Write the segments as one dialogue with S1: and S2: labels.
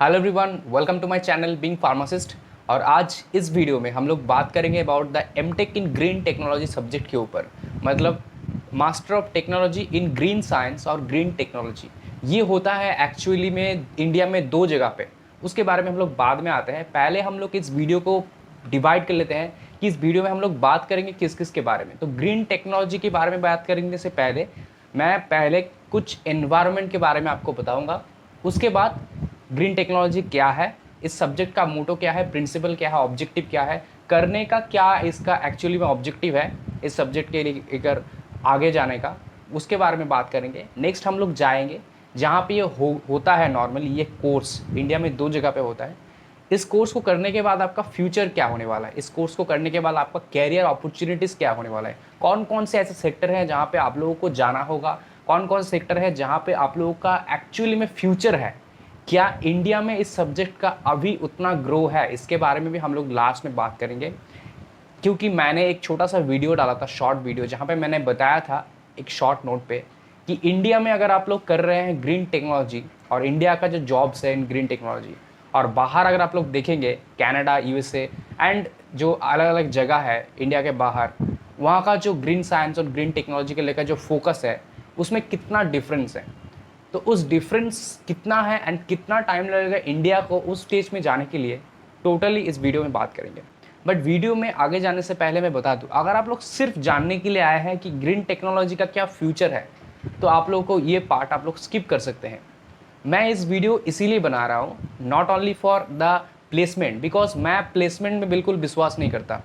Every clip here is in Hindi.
S1: Hello everyone, welcome to my channel being pharmacist. और आज इस वीडियो में हम लोग बात करेंगे about the MTech in green technology subject के ऊपर। मतलब master of technology in green science और ग्रीन टेक्नोलॉजी ये होता है एक्चुअली में इंडिया में दो जगह पे। उसके बारे में हम लोग बाद में आते हैं। पहले हम लोग इस वीडियो को डिवाइड कर लेते हैं कि इस वीडियो में हम लोग बात करेंगे किस किस के बारे में। तो ग्रीन टेक्नोलॉजी के बारे में बात करेंगे से पहले मैं कुछ एनवायरनमेंट के बारे में आपको बताऊंगा। उसके बाद ग्रीन टेक्नोलॉजी क्या है, इस सब्जेक्ट का मोटो क्या है, प्रिंसिपल क्या है, ऑब्जेक्टिव क्या है, करने का क्या इसका एक्चुअली में ऑब्जेक्टिव है इस सब्जेक्ट के लिए अगर आगे जाने का, उसके बारे में बात करेंगे। नेक्स्ट हम लोग जाएंगे जहाँ पे ये होता है नॉर्मली। ये कोर्स इंडिया में दो जगह पे होता है। इस कोर्स को करने के बाद आपका फ्यूचर क्या होने वाला है, इस कोर्स को करने के बाद आपका कैरियर अपॉर्चुनिटीज़ क्या होने वाला है, कौन कौन से ऐसे सेक्टर हैं जहाँ पे आप लोगों को जाना होगा, कौन कौन से सेक्टर है जहाँ पे आप लोगों का एक्चुअली में फ्यूचर है, क्या इंडिया में इस सब्जेक्ट का अभी उतना ग्रो है, इसके बारे में भी हम लोग लास्ट में बात करेंगे। क्योंकि मैंने एक छोटा सा वीडियो डाला था, शॉर्ट वीडियो, जहाँ पे मैंने बताया था एक शॉर्ट नोट पे कि इंडिया में अगर आप लोग कर रहे हैं ग्रीन टेक्नोलॉजी और इंडिया का जो जॉब्स है इन ग्रीन टेक्नोलॉजी, और बाहर अगर आप लोग देखेंगे कनाडा, यूएसए एंड जो अलग अलग जगह है इंडिया के बाहर, वहाँ का जो ग्रीन साइंस और ग्रीन टेक्नोलॉजी के लेकर जो फोकस है उसमें कितना डिफरेंस है, तो उस डिफरेंस कितना है एंड कितना टाइम लगेगा इंडिया को उस स्टेज में जाने के लिए, टोटली इस वीडियो में बात करेंगे। बट वीडियो में आगे जाने से पहले मैं बता दूं, अगर आप लोग सिर्फ जानने के लिए आए हैं कि ग्रीन टेक्नोलॉजी का क्या फ्यूचर है, तो आप लोगों को ये पार्ट आप लोग स्किप कर सकते हैं। मैं इस वीडियो इसीलिए बना रहा हूँ, not only for the placement, because मैं प्लेसमेंट में बिल्कुल विश्वास नहीं करता।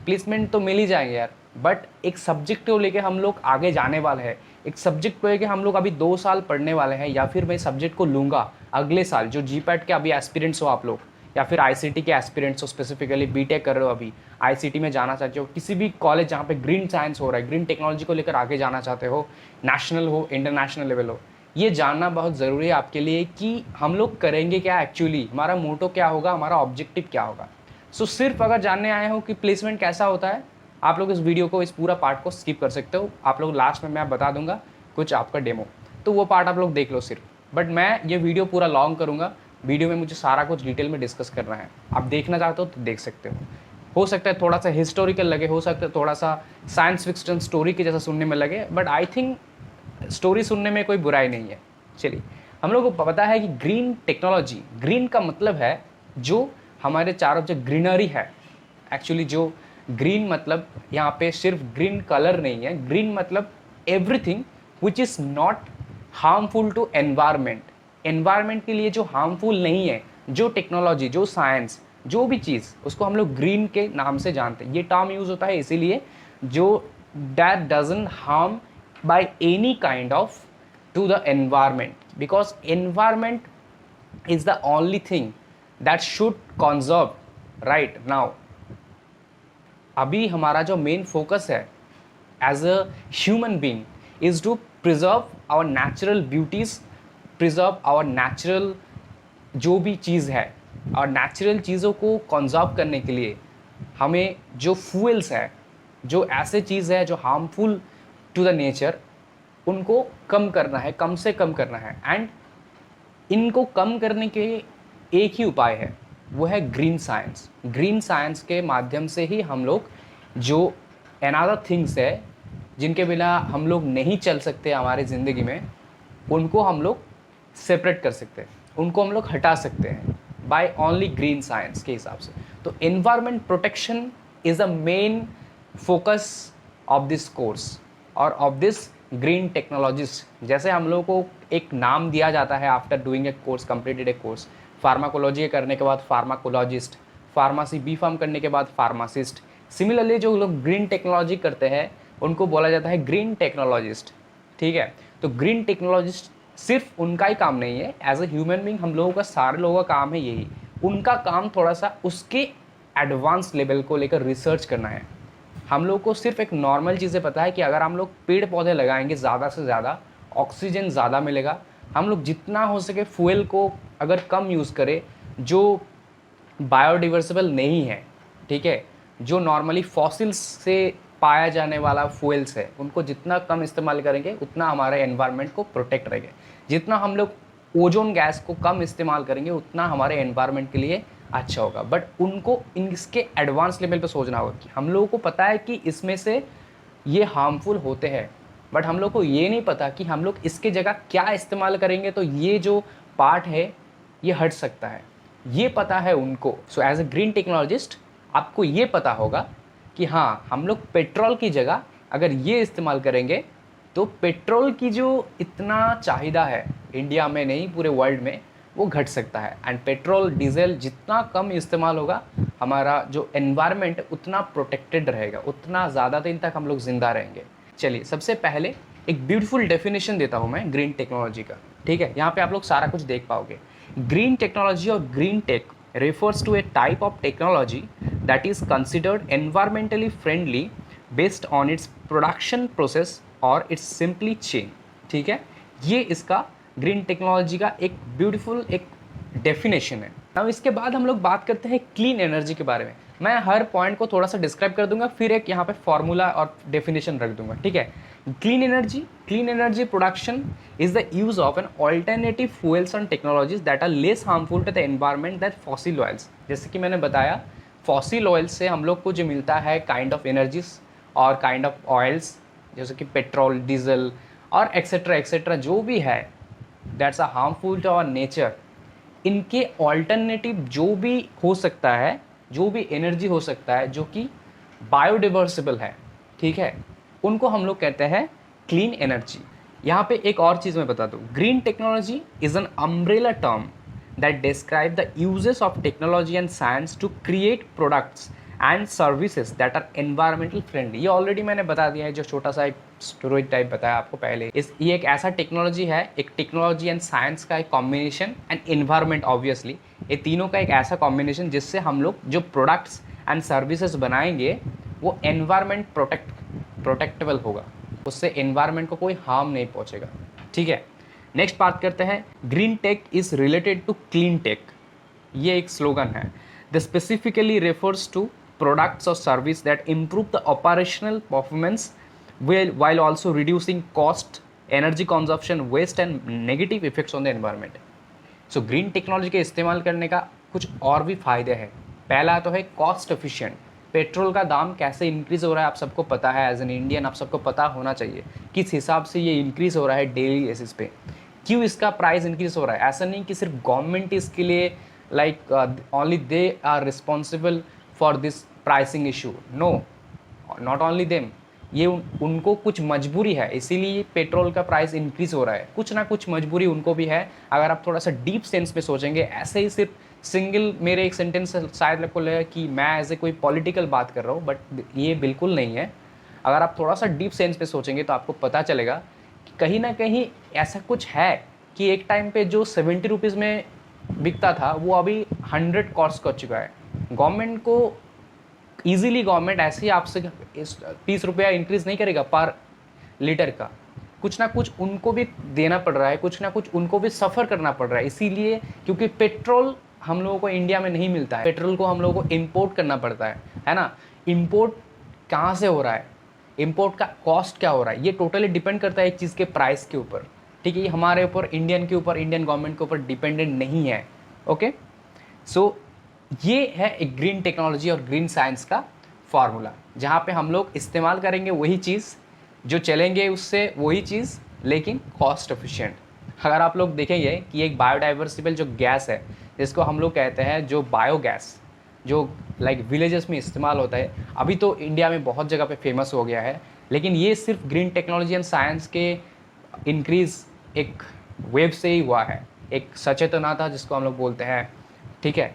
S1: प्लेसमेंट तो मिल ही जाएंगे यार, बट एक सब्जेक्ट को लेके हम लोग आगे जाने वाले हैं, एक सब्जेक्ट को लेके हम लोग अभी 2 साल पढ़ने वाले हैं, या फिर मैं सब्जेक्ट को लूँगा अगले साल। जो जीपैट के अभी एस्पिरेंट्स हो आप लोग, या फिर आईसीटी के एस्पिरेंट्स हो, स्पेसिफिकली बीटेक कर रहे हो, अभी आईसीटी में जाना चाहते हो, किसी भी कॉलेज जहाँ पे ग्रीन साइंस हो रहा है, ग्रीन टेक्नोलॉजी को लेकर आगे जाना चाहते हो, नेशनल हो इंटरनेशनल लेवल हो, ये जानना बहुत ज़रूरी है आपके लिए कि हम लोग करेंगे क्या एक्चुअली, हमारा मोटो क्या होगा, हमारा ऑब्जेक्टिव क्या होगा। सो सिर्फ अगर जानने आए हो कि प्लेसमेंट कैसा होता है, आप लोग इस वीडियो को, इस पूरा पार्ट को स्किप कर सकते हो। आप लोग लास्ट में मैं बता दूंगा कुछ आपका डेमो, तो वो पार्ट आप लोग देख लो सिर्फ। बट मैं ये वीडियो पूरा लॉन्ग करूँगा, वीडियो में मुझे सारा कुछ डिटेल में डिस्कस करना है। आप देखना चाहते हो तो देख सकते हो सकता है थोड़ा सा हिस्टोरिकल लगे, हो सकता है थोड़ा सा साइंस फिक्शन स्टोरी की जैसा सुनने में लगे, बट आई थिंक स्टोरी सुनने में कोई बुराई नहीं है। चलिए, हम लोग को पता है कि ग्रीन टेक्नोलॉजी, ग्रीन का मतलब है जो हमारे चारों जो ग्रीनरी है, एक्चुअली जो ग्रीन मतलब यहाँ पे सिर्फ ग्रीन कलर नहीं है, ग्रीन मतलब everything which is not harmful to environment. Environment के लिए जो हार्मफुल नहीं है, जो टेक्नोलॉजी, जो साइंस, जो भी चीज़, उसको हम लोग ग्रीन के नाम से जानते हैं। ये टर्म यूज़ होता है इसीलिए, जो that doesn't harm by any kind of to the environment, because environment is the only thing that should conserve right now। अभी हमारा जो मेन फोकस है as a human being is to preserve our natural beauties, preserve our natural जो भी चीज़ है, और नेचुरल चीज़ों को कंजर्व करने के लिए हमें जो फ्यूल्स है, जो ऐसे चीज़ है जो हार्मफुल टू द नेचर, उनको कम करना है, कम से कम करना है। एंड इनको कम करने के एक ही उपाय है, वो है ग्रीन साइंस। ग्रीन साइंस के माध्यम से ही हम लोग जो अनदर थिंग्स है जिनके बिना हम लोग नहीं चल सकते हमारी ज़िंदगी में, उनको हम लोग सेपरेट कर सकते हैं, उनको हम लोग हटा सकते हैं बाय ओनली ग्रीन साइंस के हिसाब से। तो environment protection is the main focus of this course और ऑफ दिस ग्रीन टेक्नोलॉजिस्ट। जैसे हम लोगों को एक नाम दिया जाता है after doing a course, completed A course, pharmacology करने के बाद फार्माकोलॉजिस्ट, फार्मेसी बी फार्म करने के बाद फार्मासिस्ट। सिमिलरली जो लोग ग्रीन टेक्नोलॉजी करते हैं उनको बोला जाता है ग्रीन टेक्नोलॉजिस्ट। ठीक है, तो ग्रीन टेक्नोलॉजिस्ट सिर्फ उनका ही काम नहीं है, एज ए ह्यूमन बींग हम लोगों का, सारे लोगों का काम है यही। उनका काम थोड़ा सा उसके एडवांस लेवल को लेकर रिसर्च करना है। हम लोग को सिर्फ एक नॉर्मल चीज़ें पता है कि अगर हम लोग पेड़ पौधे लगाएंगे ज़्यादा से ज़्यादा ऑक्सीजन ज़्यादा मिलेगा। हम लोग जितना हो सके फ्यूल को अगर कम यूज़ करें, जो बायोडिवर्सिबल नहीं है, ठीक है, जो नॉर्मली फॉसिल्स से पाया जाने वाला फ्यूल्स है, उनको जितना कम इस्तेमाल करेंगे उतना हमारे एनवायरनमेंट को प्रोटेक्ट रहेगा। जितना हम लोग ओजोन गैस को कम इस्तेमाल करेंगे उतना हमारे एनवायरनमेंट के लिए अच्छा होगा। बट उनको इसके एडवांस लेवल पे सोचना होगा कि हम लोगों को पता है कि इसमें से ये हार्मफुल होते हैं, बट हम लोग को ये नहीं पता कि हम लोग इसके जगह क्या इस्तेमाल करेंगे तो ये जो पार्ट है ये हट सकता है, ये पता है उनको। So as a green technologist आपको ये पता होगा कि हाँ, हम लोग पेट्रोल की जगह अगर ये इस्तेमाल करेंगे तो पेट्रोल की जो इतना चाहिदा है इंडिया में नहीं पूरे वर्ल्ड में, वो घट सकता है। एंड पेट्रोल डीजल जितना कम इस्तेमाल होगा हमारा जो एनवायरनमेंट उतना प्रोटेक्टेड रहेगा, उतना ज़्यादा दिन तक हम लोग ज़िंदा रहेंगे। चलिए सबसे पहले एक ब्यूटीफुल डेफिनेशन देता हूँ मैं ग्रीन टेक्नोलॉजी का, ठीक है। यहाँ पे आप लोग सारा कुछ देख पाओगे। ग्रीन टेक्नोलॉजी और green tech refers to a type of technology that is considered environmentally friendly based on its production process or its simply chain, ठीक है। ये इसका ग्रीन टेक्नोलॉजी का एक ब्यूटीफुल एक डेफिनेशन है। अब इसके बाद हम लोग बात करते हैं क्लीन एनर्जी के बारे में। मैं हर पॉइंट को थोड़ा सा डिस्क्राइब कर दूंगा, फिर एक यहाँ पे फॉर्मूला और डेफिनेशन रख दूंगा, ठीक है। Clean energy production is the use of an alternative fuels and technologies that are less harmful to the environment than fossil oils। जैसे कि मैंने बताया, फॉसिल ऑयल से हम लोग को जो मिलता है काइंड ऑफ एनर्जीज और काइंड ऑफ ऑयल्स, जैसे कि पेट्रोल, डीजल और एक्सेट्रा जो भी है, that's a harmful to our nature. इनके ऑल्टरनेटिव जो भी हो सकता है, जो भी एनर्जी हो सकता है जो कि बायोडिवर्सिबल है, ठीक है, उनको हम लोग कहते हैं क्लीन एनर्जी। यहाँ पे एक और चीज़ मैं बता दूँ, green technology is an umbrella term that describe the uses of technology and science to create products and services that are environmental friendly. ये ऑलरेडी मैंने बता दिया है, जो छोटा सा एक स्टोरी टाइप बताया आपको पहले। ये एक ऐसा टेक्नोलॉजी है, एक टेक्नोलॉजी एंड साइंस का एक कॉम्बिनेशन एंड एनवायरमेंट, ऑब्वियसली ये तीनों का एक ऐसा कॉम्बिनेशन जिससे हम लोग जो प्रोडक्ट्स एंड सर्विसेज बनाएंगे वो एनवायरमेंट प्रोटेक्टेबल होगा, उससे एनवायरनमेंट को कोई हार्म नहीं पहुंचेगा, ठीक है। नेक्स्ट बात करते हैं, green tech is related to clean tech. ये एक स्लोगन है। The specifically refers to products और service that improve the operational performance while also reducing cost, energy consumption, waste and negative effects on the environment. So green technology के इस्तेमाल करने का कुछ और भी फायदे हैं। पहला तो है कॉस्ट एफिशिएंट। पेट्रोल का दाम कैसे इंक्रीज़ हो रहा है आप सबको पता है, एज एन इंडियन आप सबको पता होना चाहिए किस हिसाब से ये इंक्रीज़ हो रहा है डेली बेसिस पे। क्यों इसका प्राइस इंक्रीज़ हो रहा है? ऐसा नहीं कि सिर्फ गवर्नमेंट इसके लिए like only they are responsible for this pricing issue, no, not only them, ये उनको कुछ मजबूरी है, इसीलिए पेट्रोल का प्राइस इंक्रीज़ हो रहा है। कुछ ना कुछ मजबूरी उनको भी है। अगर आप थोड़ा सा डीप सेंस पे सोचेंगे, ऐसे ही सिर्फ सिंगल मेरे एक सेंटेंस से शायद आपको लगे कि मैं ऐसे कोई पॉलिटिकल बात कर रहा हूँ, बट ये बिल्कुल नहीं है। अगर आप थोड़ा सा डीप सेंस पे सोचेंगे तो आपको पता चलेगा कि कहीं ना कहीं ऐसा कुछ है कि एक टाइम पे जो 70 रुपीज़ में बिकता था वो अभी 100 कॉस्ट कर चुका है। गवर्नमेंट को ईजिली गवर्नमेंट ऐसे ही आपसे 30 रुपया इंक्रीज़ नहीं करेगा पर लीटर का, कुछ ना कुछ उनको भी देना पड़ रहा है, कुछ ना कुछ उनको भी सफ़र करना पड़ रहा है। इसीलिए क्योंकि पेट्रोल हम लोगों को इंडिया में नहीं मिलता है, पेट्रोल को हम लोगों को इंपोर्ट करना पड़ता है ना। इंपोर्ट कहाँ से हो रहा है, इंपोर्ट का कॉस्ट क्या हो रहा है, ये टोटली डिपेंड करता है एक चीज़ के प्राइस के ऊपर, ठीक है। ये हमारे ऊपर, इंडियन के ऊपर, इंडियन गवर्नमेंट के ऊपर डिपेंडेंट नहीं है। ओके, सो ये है एक ग्रीन टेक्नोलॉजी और ग्रीन साइंस का फार्मूला, जहाँ पे हम लोग इस्तेमाल करेंगे वही चीज़, जो चलेंगे उससे वही चीज़, लेकिन कॉस्ट एफिशिएंट। अगर आप लोग देखेंगे कि एक बायोडाइवर्सिबल जो गैस है, जिसको हम लोग कहते हैं जो बायोगैस, जो लाइक विलेजेस में इस्तेमाल होता है, अभी तो इंडिया में बहुत जगह पे फेमस हो गया है, लेकिन ये सिर्फ ग्रीन टेक्नोलॉजी एंड साइंस के इंक्रीज़ एक वेव से ही हुआ है, एक सचेतना जिसको हम लोग बोलते हैं, ठीक है।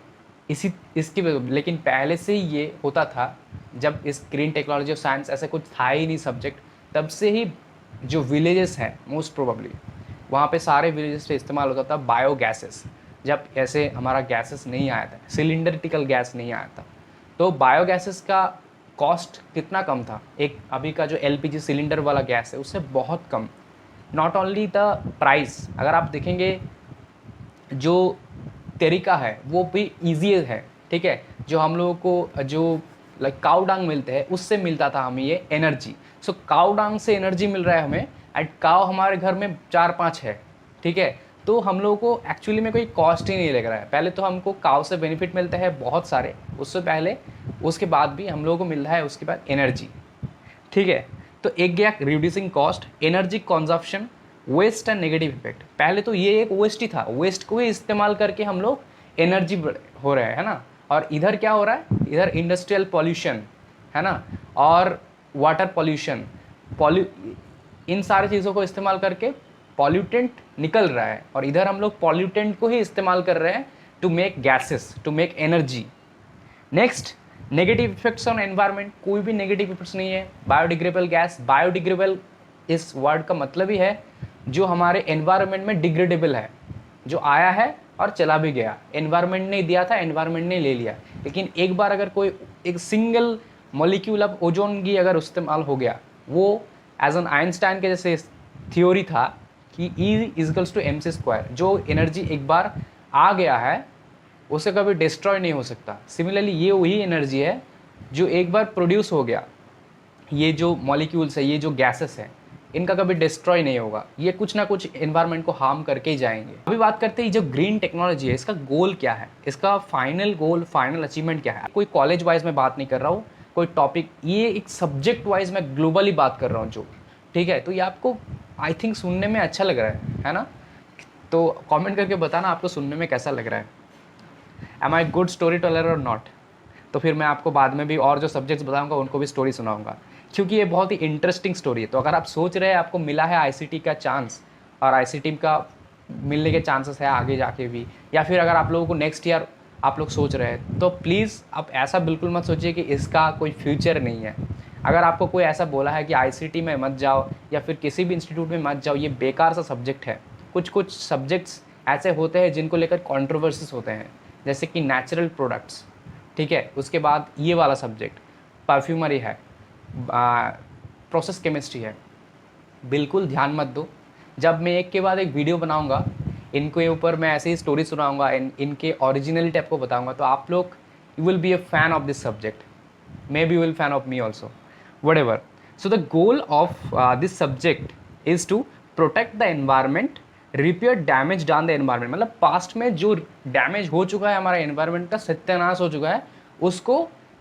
S1: इसकी लेकिन पहले से ही ये होता था, जब इस ग्रीन टेक्नोलॉजी और साइंस ऐसे कुछ था ही नहीं सब्जेक्ट, तब से ही जो विलेजेस हैं मोस्ट प्रोबेबली वहाँ पे सारे विलेजेस पे इस्तेमाल होता था बायोगैसेस। जब ऐसे हमारा गैसेस नहीं आया था, सिलिंडरिकल गैस नहीं आया था, तो बायोगैसेस का कॉस्ट कितना कम था, एक अभी का जो LPG सिलेंडर वाला गैस है उससे बहुत कम। नॉट ओनली द प्राइस, अगर आप देखेंगे जो तरीका है वो भी ईजी है, ठीक है। जो हम लोगों को जो लाइक काऊ डांग मिलते हैं उससे मिलता था हमें ये एनर्जी। सो काऊ डांग से एनर्जी मिल रहा है हमें, एंड काऊ हमारे घर में 4-5 है, ठीक है। तो हम लोगों को एक्चुअली में कोई कॉस्ट ही नहीं लग रहा है। पहले तो हमको काव से बेनिफिट मिलता है बहुत सारे, उससे पहले उसके बाद भी हम लोगों को मिल रहा है उसके बाद एनर्जी, ठीक है। तो एक गया reducing cost, energy consumption, waste and negative effect. पहले तो ये एक वेस्ट ही था, वेस्ट को ही इस्तेमाल करके हम लोग एनर्जी हो रहे हैं, है ना। और इधर क्या हो रहा है, इधर इंडस्ट्रियल पॉल्यूशन, है ना, और वाटर पॉल्यूशन, इन सारी चीज़ों को इस्तेमाल करके पॉल्यूटेंट निकल रहा है, और इधर हम लोग पॉल्यूटेंट को ही इस्तेमाल कर रहे हैं to make gases, to make energy. Next, negative effects on environment, कोई भी नेगेटिव इफेक्ट्स नहीं है। बायोडिग्रेडेबल गैस, बायोडिग्रेडेबल इस वर्ड का मतलब ही है जो हमारे एनवायरनमेंट में डिग्रेडेबल है, जो आया है और चला भी गया। एनवायरनमेंट ने दिया था, एनवायरनमेंट ने ले लिया, लेकिन एक बार अगर कोई एक सिंगल मॉलिक्यूल ऑफ ओजोन की अगर इस्तेमाल हो गया, वो एज एन आइंस्टाइन के जैसे थ्योरी था कि E=mc², जो एनर्जी एक बार आ गया है उसे कभी डिस्ट्रॉय नहीं हो सकता। सिमिलरली ये वही एनर्जी है जो एक बार प्रोड्यूस हो गया, ये जो मॉलिक्यूल्स है, ये जो गैसेस हैं, इनका कभी डिस्ट्रॉय नहीं होगा, ये कुछ ना कुछ एनवायरनमेंट को हार्म करके ही जाएंगे। अभी बात करते हैं जो ग्रीन टेक्नोलॉजी है, इसका गोल क्या है, इसका फाइनल गोल, फाइनल अचीवमेंट क्या है। कोई कॉलेज वाइज में बात नहीं कर रहा हूँ, कोई टॉपिक, ये एक सब्जेक्ट वाइज मैं ग्लोबली बात कर रहा हूँ जो, ठीक है। तो ये आपको आई थिंक सुनने में अच्छा लग रहा है ना। तो कमेंट करके बताना आपको सुनने में कैसा लग रहा है। एम आई गुड स्टोरी टेलर और नॉट। तो फिर मैं आपको बाद में भी और जो सब्जेक्ट्स बताऊंगा उनको भी स्टोरी सुनाऊंगा, क्योंकि ये बहुत ही इंटरेस्टिंग स्टोरी है। तो अगर आप सोच रहे हैं आपको मिला है आईसीटी का चांस, और आईसीटी का मिलने के चांसेस है आगे जाके भी, या फिर अगर आप लोगों को नेक्स्ट ईयर आप लोग सोच रहे हैं, तो प्लीज़ आप ऐसा बिल्कुल मत सोचिए कि इसका कोई फ्यूचर नहीं है। अगर आपको कोई ऐसा बोला है कि आईसीटी में मत जाओ या फिर किसी भी इंस्टीट्यूट में मत जाओ, ये बेकार सा सब्जेक्ट है। कुछ कुछ सब्जेक्ट्स ऐसे होते हैं जिनको लेकर कॉन्ट्रोवर्सीज होते हैं, जैसे कि नेचुरल प्रोडक्ट्स, ठीक है। उसके बाद ये वाला सब्जेक्ट परफ्यूमरी है, प्रोसेस केमिस्ट्री है। बिल्कुल ध्यान मत दो। जब मैं एक के बाद एक वीडियो बनाऊंगा, इनके ऊपर मैं ऐसे ही स्टोरी सुनाऊंगा, इनके ओरिजिनलिटी आपको बताऊंगा, तो आप लोग you will be a fan of this subject, may be you will fan of me also, whatever. So the goal of this subject is to protect the environment, repair damage done the environment. मतलब पास्ट में जो डैमेज हो चुका है हमारा एनवायरनमेंट का, सत्यानाश हो चुका है, उसको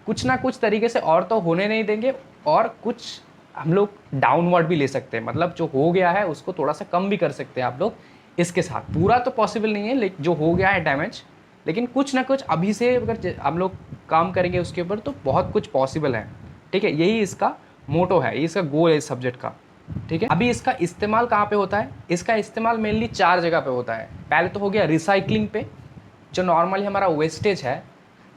S1: कुछ ना कुछ तरीके से और तो होने नहीं देंगे, और कुछ हम लोग डाउनवर्ड भी ले सकते हैं। मतलब जो हो गया है उसको थोड़ा सा कम भी कर सकते हैं आप लोग इसके साथ। पूरा तो पॉसिबल नहीं है, लेकिन जो हो गया है डैमेज, लेकिन कुछ ना कुछ अभी से अगर हम लोग काम करेंगे उसके ऊपर तो बहुत कुछ पॉसिबल है, ठीक है। यही इसका मोटो है, ये इसका गोल है इस सब्जेक्ट का, ठीक है। अभी इसका इस्तेमाल कहाँ पे होता है, इसका इस्तेमाल मेनली 4 जगह पे होता है। पहले तो हो गया रिसाइकलिंग पे, जो नॉर्मली हमारा वेस्टेज है।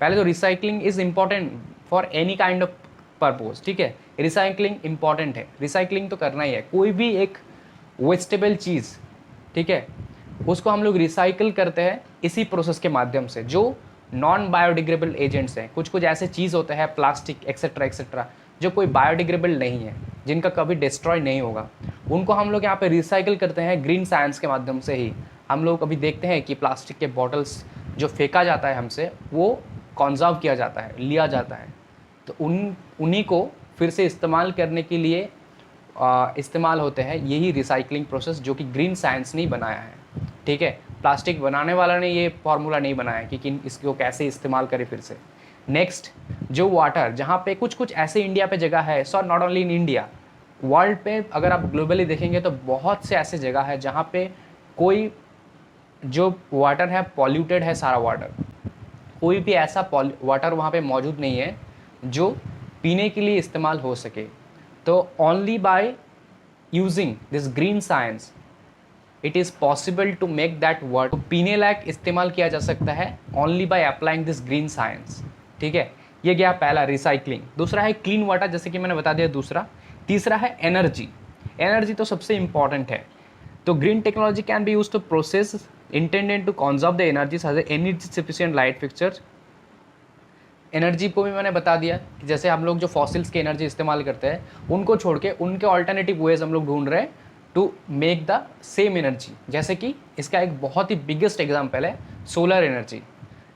S1: पहले तो recycling is important for any kind of purpose, ठीक है। रिसाइकलिंग इंपॉर्टेंट है, रिसाइकलिंग तो करना ही है। कोई भी एक वेस्टेबल चीज़, ठीक है, उसको हम लोग रिसाइकिल करते हैं इसी प्रोसेस के माध्यम से, जो नॉन बायोडिग्रेडेबल एजेंट्स हैं। कुछ कुछ ऐसे चीज़ होते हैं, प्लास्टिक एक्सेट्रा एक्सेट्रा, जो कोई बायोडिग्रेडेबल नहीं है, जिनका कभी डिस्ट्रॉय नहीं होगा, उनको हम लोग यहाँ पे रिसाइकिल करते हैं ग्रीन साइंस के माध्यम से ही। हम लोग अभी देखते हैं कि प्लास्टिक के बॉटल्स जो फेंका जाता है हमसे, वो कंजर्व किया जाता है, लिया जाता है। तो उन्हीं को फिर से इस्तेमाल करने के लिए इस्तेमाल होते हैं यही रिसाइकलिंग प्रोसेस, जो कि ग्रीन साइंस ने बनाया है, ठीक है। प्लास्टिक बनाने वाला ने ये फार्मूला नहीं बनाया कि इसको कैसे इस्तेमाल करें फिर से। नेक्स्ट, जो वाटर, जहाँ पे कुछ कुछ ऐसे इंडिया पे जगह है, so not only in India, world पे अगर आप ग्लोबली देखेंगे तो बहुत से ऐसे जगह है जहाँ पे कोई जो वाटर है पॉल्यूटेड है, सारा वाटर, कोई भी ऐसा वाटर वहाँ पे मौजूद नहीं है जो पीने के लिए इस्तेमाल हो सके। तो only by using this green science it is possible to make that water पीने लायक इस्तेमाल किया जा सकता है, only by applying this green science, ठीक है। ये गया पहला, रिसाइकलिंग। दूसरा है क्लीन वाटर, जैसे कि मैंने बता दिया दूसरा। तीसरा है एनर्जी। एनर्जी तो सबसे इंपॉर्टेंट है। तो green technology can be use to process intended to conserve the energy as energy sufficient light fixture. Energy को भी मैंने बता दिया कि जैसे हम लोग जो फॉसिल्स की एनर्जी इस्तेमाल करते हैं, उनको छोड़ के उनके ऑल्टरनेटिव वेज हम लोग ढूंढ रहे हैं to make the same energy. जैसे कि इसका एक बहुत ही बिगेस्ट एग्जाम्पल है solar energy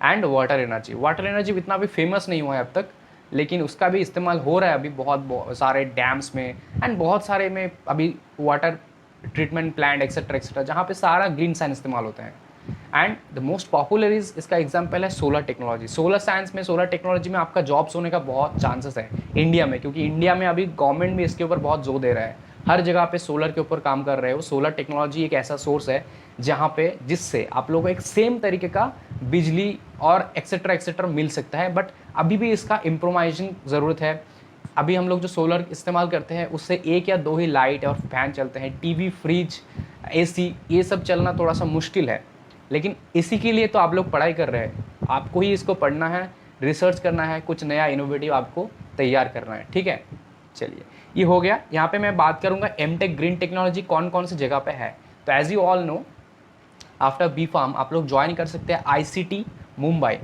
S1: and water energy. Water energy इतना भी फेमस नहीं हुआ है अब तक, लेकिन उसका भी इस्तेमाल हो रहा है अभी बहुत सारे डैम्स में एंड बहुत सारे में अभी वाटर ट्रीटमेंट प्लांट एक्सेट्रा जहाँ पे सारा ग्रीन साइंस इस्तेमाल होता है। And the most popular is, इसका एग्जाम्पल है सोलर टेक्नोलॉजी। सोलर साइंस में, सोलर टेक्नोलॉजी में आपका जॉब्स होने का बहुत चांसेस है इंडिया में, क्योंकि इंडिया में अभी गवर्नमेंट भी इसके ऊपर बहुत जोर दे रहा है, हर जगह पे सोलर के ऊपर काम कर रहे हो। सोलर टेक्नोलॉजी एक ऐसा सोर्स है जहाँ पे, जिससे आप लोगों को एक सेम तरीके का बिजली और एक्सेट्रा मिल सकता है, बट अभी भी इसका इम्प्रोवाइजेशन ज़रूरत है। अभी हम लोग जो सोलर इस्तेमाल करते हैं उससे एक या दो ही लाइट और फैन चलते हैं, टीवी, फ्रिज, एसी, ये सब चलना थोड़ा सा मुश्किल है। लेकिन इसी के लिए तो आप लोग पढ़ाई कर रहे हैं, आपको ही इसको पढ़ना है, रिसर्च करना है, कुछ नया इनोवेटिव आपको तैयार करना है, ठीक है। चलिए, ये हो गया। यहाँ पे मैं बात करूँगा एमटेक ग्रीन टेक्नोलॉजी कौन कौन सी जगह पे है। तो as you all know, after B Pharm आप लोग ज्वाइन कर सकते हैं ICT Mumbai,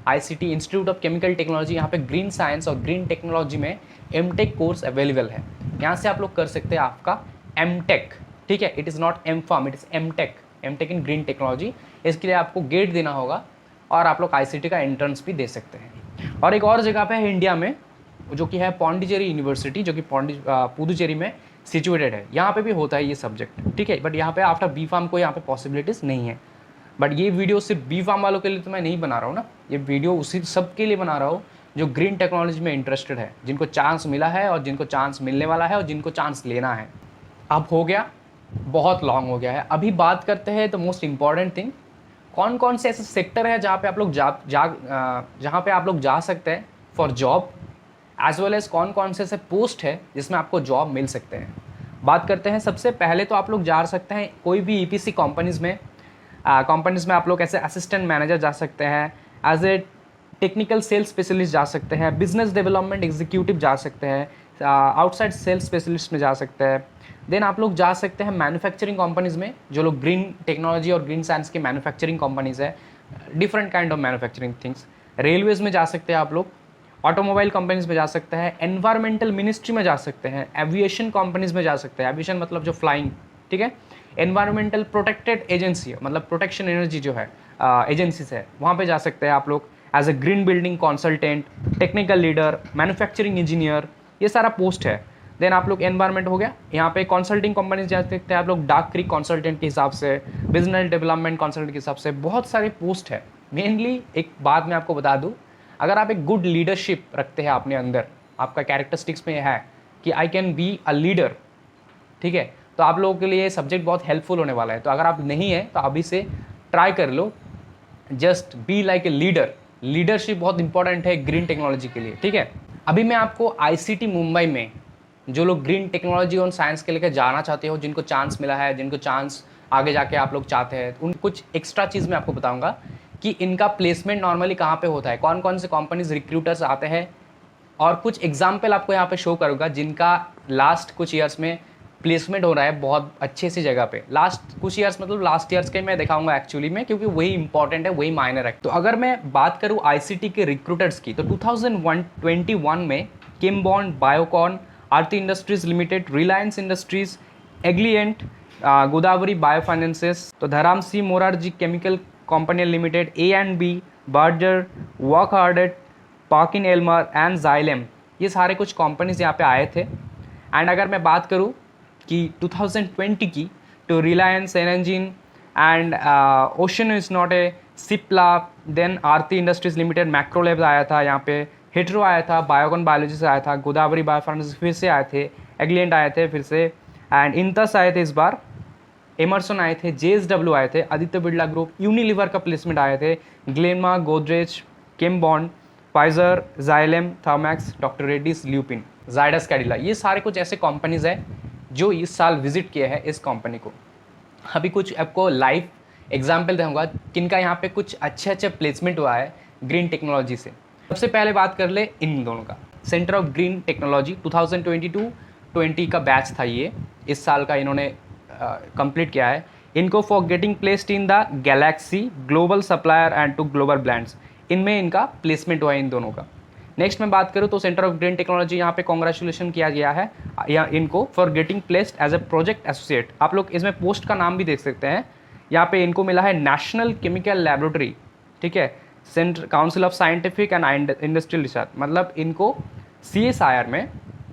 S1: ICT institute of chemical technology. यहाँ पे ग्रीन साइंस और ग्रीन टेक्नोलॉजी में एमटेक कोर्स अवेलेबल है। यहाँ से आप लोग कर सकते हैं आपका एमटेक, ठीक है। It is not M Pharm, it is MTech, MTech in green technology. इसके लिए आपको गेट देना होगा और आप लोग ICT का एंट्रेंस भी दे सकते हैं। और एक और जगह पे है इंडिया में, जो कि है पौंडीचेरी यूनिवर्सिटी, जो कि पुदुचेरी में सिचुएटेड है। यहाँ पे भी होता है ये सब्जेक्ट, ठीक है। बट यहाँ पे आफ्टर बी फार्म को यहाँ पे पॉसिबिलिटीज़ नहीं है। बट ये वीडियो सिर्फ बी फार्म वालों के लिए तो मैं नहीं बना रहा हूँ ना, ये वीडियो उसी सब के लिए बना रहा हूँ जो ग्रीन टेक्नोलॉजी में इंटरेस्टेड है, जिनको चांस मिला है और जिनको चांस मिलने वाला है और जिनको चांस लेना है। अब हो गया, बहुत लॉन्ग हो गया है। अभी बात करते हैं द मोस्ट इम्पॉर्टेंट थिंग, कौन कौन से ऐसे सेक्टर है जहाँ पे आप लोग जहाँ पे आप लोग जा सकते हैं for job, as well as कौन कौन से ऐसे पोस्ट है जिसमें आपको जॉब मिल सकते हैं। बात करते हैं। सबसे पहले तो आप लोग जा सकते हैं कोई भी EPC कंपनीज़ में आप लोग ऐसे असिस्टेंट मैनेजर जा सकते हैं, as a technical sales specialist जा सकते हैं, बिजनेस डेवलपमेंट एग्जीक्यूटिव जा सकते हैं, आउटसाइड सेल्स स्पेशलिस्ट में जा सकते हैं। देन आप लोग जा सकते हैं मैन्युफैक्चरिंग कंपनीज़ में, जो लोग ग्रीन टेक्नोलॉजी और ग्रीन साइंस की मैन्युफैक्चरिंग कंपनीज़ है, different kind of manufacturing things. Railways में जा सकते हैं आप लोग, ऑटोमोबाइल कंपनीज़ में जा सकते हैं, एनवायरमेंटल मिनिस्ट्री में जा सकते हैं, एविएशन कंपनीज़ में जा सकते हैं, एविएशन मतलब जो फ्लाइंग, ठीक है। एनवायरमेंटल प्रोटेक्टेड एजेंसी मतलब प्रोटेक्शन एनर्जी जो है एजेंसीज है, वहाँ पे जा सकते हैं आप लोग as a green building consultant, technical leader, manufacturing engineer, ये सारा पोस्ट है। देन आप लोग एनवायरमेंट हो गया, यहाँ पे कंसल्टिंग कंपनीज जा सकते हैं आप लोग, डाक क्रीक कंसल्टेंट के हिसाब से, बिजनेस डेवलपमेंट कंसल्टेंट के हिसाब से, बहुत सारे पोस्ट है। मेनली एक बात मैं आपको बता दूँ, अगर आप एक गुड लीडरशिप रखते हैं अपने अंदर, आपका कैरेक्टरिस्टिक्स में है कि I can be a leader, ठीक है, तो आप लोगों के लिए ये सब्जेक्ट बहुत हेल्पफुल होने वाला है। तो अगर आप नहीं है तो अभी से ट्राई कर लो, just be like a leader. Leadership बहुत इंपॉर्टेंट है ग्रीन टेक्नोलॉजी के लिए, ठीक है। अभी मैं आपको ICT मुंबई में जो लोग ग्रीन टेक्नोलॉजी और साइंस के लेकर जाना चाहते हो, जिनको चांस मिला है, जिनको चांस आगे जाके आप लोग चाहते हैं, उन कुछ एक्स्ट्रा चीज़ मैं आपको बताऊंगा कि इनका प्लेसमेंट नॉर्मली कहाँ पे होता है, कौन कौन से कंपनीज रिक्रूटर्स आते हैं, और कुछ एग्जाम्पल आपको यहाँ पे शो करूँगा जिनका लास्ट कुछ ईयर्स में प्लेसमेंट हो रहा है बहुत अच्छे सी जगह पे। लास्ट कुछ ईयर्स मतलब लास्ट ईयर्स के मैं दिखाऊंगा एक्चुअली में, क्योंकि वही इंपॉर्टेंट है, वही मायने रखते। तो अगर मैं बात करूँ ICT के रिक्रूटर्स की, तो 2021 में किमबॉन्ड, Biocon, Aarti industries limited, Reliance industries, Agilent, Godavari biofinances, तो Dharamsi Morarji chemical company limited, A&B, Berger, Wockhardt, Perkin Elmer and Xylem, ये सारे कुछ कंपनीज यहाँ पे आए थे। एंड अगर मैं बात करूँ कि 2020 की, तो रिलायंस एनर्जीन and ocean is not a, Cipla, then Aarti industries limited, Macrolabs आया था यहाँ पे, हिट्रो आया था, बायोकॉन बायोलॉजी से आया था, गोदावरी बायोफार्मेसी फिर से आए थे, एग्लिएंट आए थे फिर से, एंड इंतस आए थे इस बार, एमरसन आए थे, JSW आए थे, आदित्य बिरला ग्रुप, यूनिलीवर का प्लेसमेंट आए थे, ग्लेनमा, गोदरेज, किमबॉन्ड, Pfizer, Xylem, Thermax, doctor Reddy's, Lupin, Zydus Cadila, ये सारे कुछ ऐसे कंपनीज हैं जो इस साल विजिट किए हैं इस कंपनी को। अभी कुछ आपको लाइव एग्जाम्पल दूंगा किनका यहाँ पे कुछ अच्छे अच्छे प्लेसमेंट हुआ है ग्रीन टेक्नोलॉजी से। सबसे पहले बात कर ले इन दोनों का। सेंटर ऑफ ग्रीन टेक्नोलॉजी 2022-20 का बैच था ये, इस साल का इन्होंने कंप्लीट किया है। इनको for getting placed in the galaxy global supplier and to global brands, इनमें इनका प्लेसमेंट हुआ है इन दोनों का। नेक्स्ट मैं बात करूँ तो सेंटर ऑफ ग्रीन टेक्नोलॉजी, यहाँ पे कॉन्ग्रेचुलेशन किया गया है या इनको for getting placed as a project associate. आप लोग इसमें पोस्ट का नाम भी देख सकते हैं। यहाँ पे इनको मिला है नेशनल केमिकल लैबोरेटरी, ठीक है, centre council of scientific and industrial research, मतलब इनको CSIR में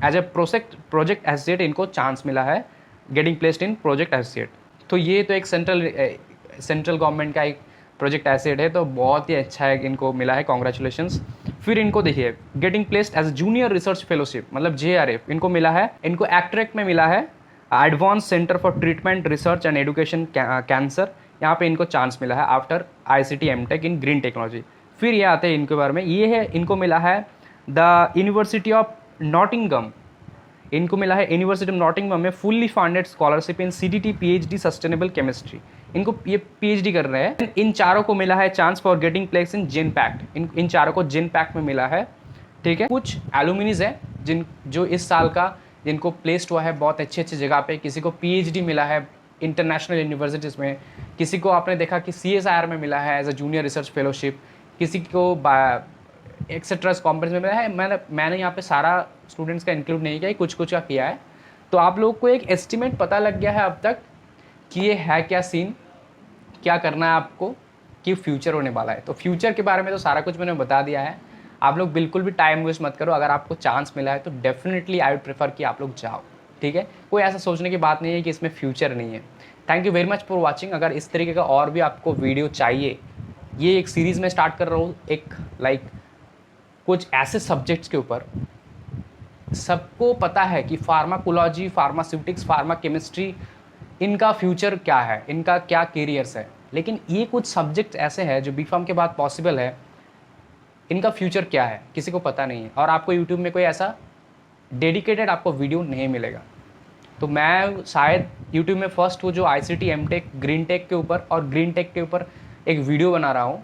S1: एज ए प्रोजेक्ट एसोसिएट इनको चांस मिला है गेटिंग प्लेस्ड इन प्रोजेक्ट एसोसिएट। तो ये तो एक सेंट्रल गवर्नमेंट का एक प्रोजेक्ट एसेट है, तो बहुत ही अच्छा है, इनको मिला है, कॉन्ग्रेचुलेशंस। फिर इनको देखिए getting placed as junior research fellowship, मतलब JRF इनको मिला है, इनको एक्ट्रैक्ट में मिला है advance centre for treatment research and education cancer, यहाँ पे इनको चांस मिला है आफ्टर ICT MTech इन ग्रीन टेक्नोलॉजी। फिर ये आते हैं इनके बारे में, ये है इनको मिला है द यूनिवर्सिटी ऑफ नॉटिंगम, इनको मिला है यूनिवर्सिटी ऑफ नॉटिंगम में fully funded scholarship in CTT PhD sustainable chemistry, इनको ये PhD कर रहे हैं। इन चारों को मिला है chance for getting place in Genpact, इन चारों को जेनपैक्ट में मिला है, ठीक है। कुछ एलुमिनीज है जो इस साल का जिनको प्लेस्ड हुआ है बहुत अच्छी अच्छी जगह पे, किसी को PhD मिला है इंटरनेशनल यूनिवर्सिटीज़ में, किसी को आपने देखा कि CSIR में मिला है as a junior research fellowship, किसी को एक्सेट्रा कॉम्परेंस में मिला है। मैंने यहाँ पे सारा स्टूडेंट्स का इंक्लूड नहीं किया है, कुछ कुछ का किया है। तो आप लोग को एक एस्टिमेट पता लग गया है अब तक कि ये है क्या सीन, क्या करना है आपको, कि फ्यूचर होने वाला है। तो फ्यूचर के बारे में तो सारा कुछ मैंने बता दिया है, आप लोग बिल्कुल भी टाइम वेस्ट मत करो। अगर आपको चांस मिला है तो डेफिनेटली आई वुड प्रेफर कि आप लोग जाओ, ठीक है। कोई ऐसा सोचने की बात नहीं है कि इसमें फ्यूचर नहीं है। Thank you very much for watching. अगर इस तरीके का और भी आपको वीडियो चाहिए, ये एक सीरीज़ में स्टार्ट कर रहा हूँ, एक कुछ ऐसे सब्जेक्ट्स के ऊपर सबको पता है कि फार्माकोलॉजी, फार्मास्यूटिक्स, फार्मा केमिस्ट्री, इनका फ्यूचर क्या है, इनका क्या कैरियर्स है, लेकिन ये कुछ सब्जेक्ट्स ऐसे हैं जो B.Pharm के बाद पॉसिबल है, इनका फ्यूचर क्या है किसी को पता नहीं है, और आपको यूट्यूब में कोई ऐसा डेडिकेटेड आपको वीडियो नहीं मिलेगा। तो मैं शायद यूट्यूब में फर्स्ट वो जो ICT MTech ग्रीन टेक के ऊपर और ग्रीन टेक के ऊपर एक वीडियो बना रहा हूँ,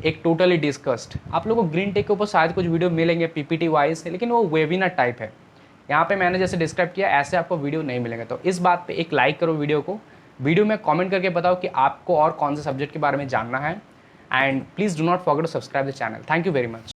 S1: एक टोटली डिस्कस्ड। आप लोगों को ग्रीन टेक के ऊपर शायद कुछ वीडियो मिलेंगे PPT वाइज, लेकिन वो वेबिनार टाइप है। यहाँ पे मैंने जैसे डिस्क्राइब किया ऐसे आपको वीडियो नहीं मिलेंगे। तो इस बात पे एक लाइक करो वीडियो को, वीडियो में कमेंट करके बताओ कि आपको और कौन से सब्जेक्ट के बारे में जानना है, and please do not forget to subscribe the channel. Thank you very much.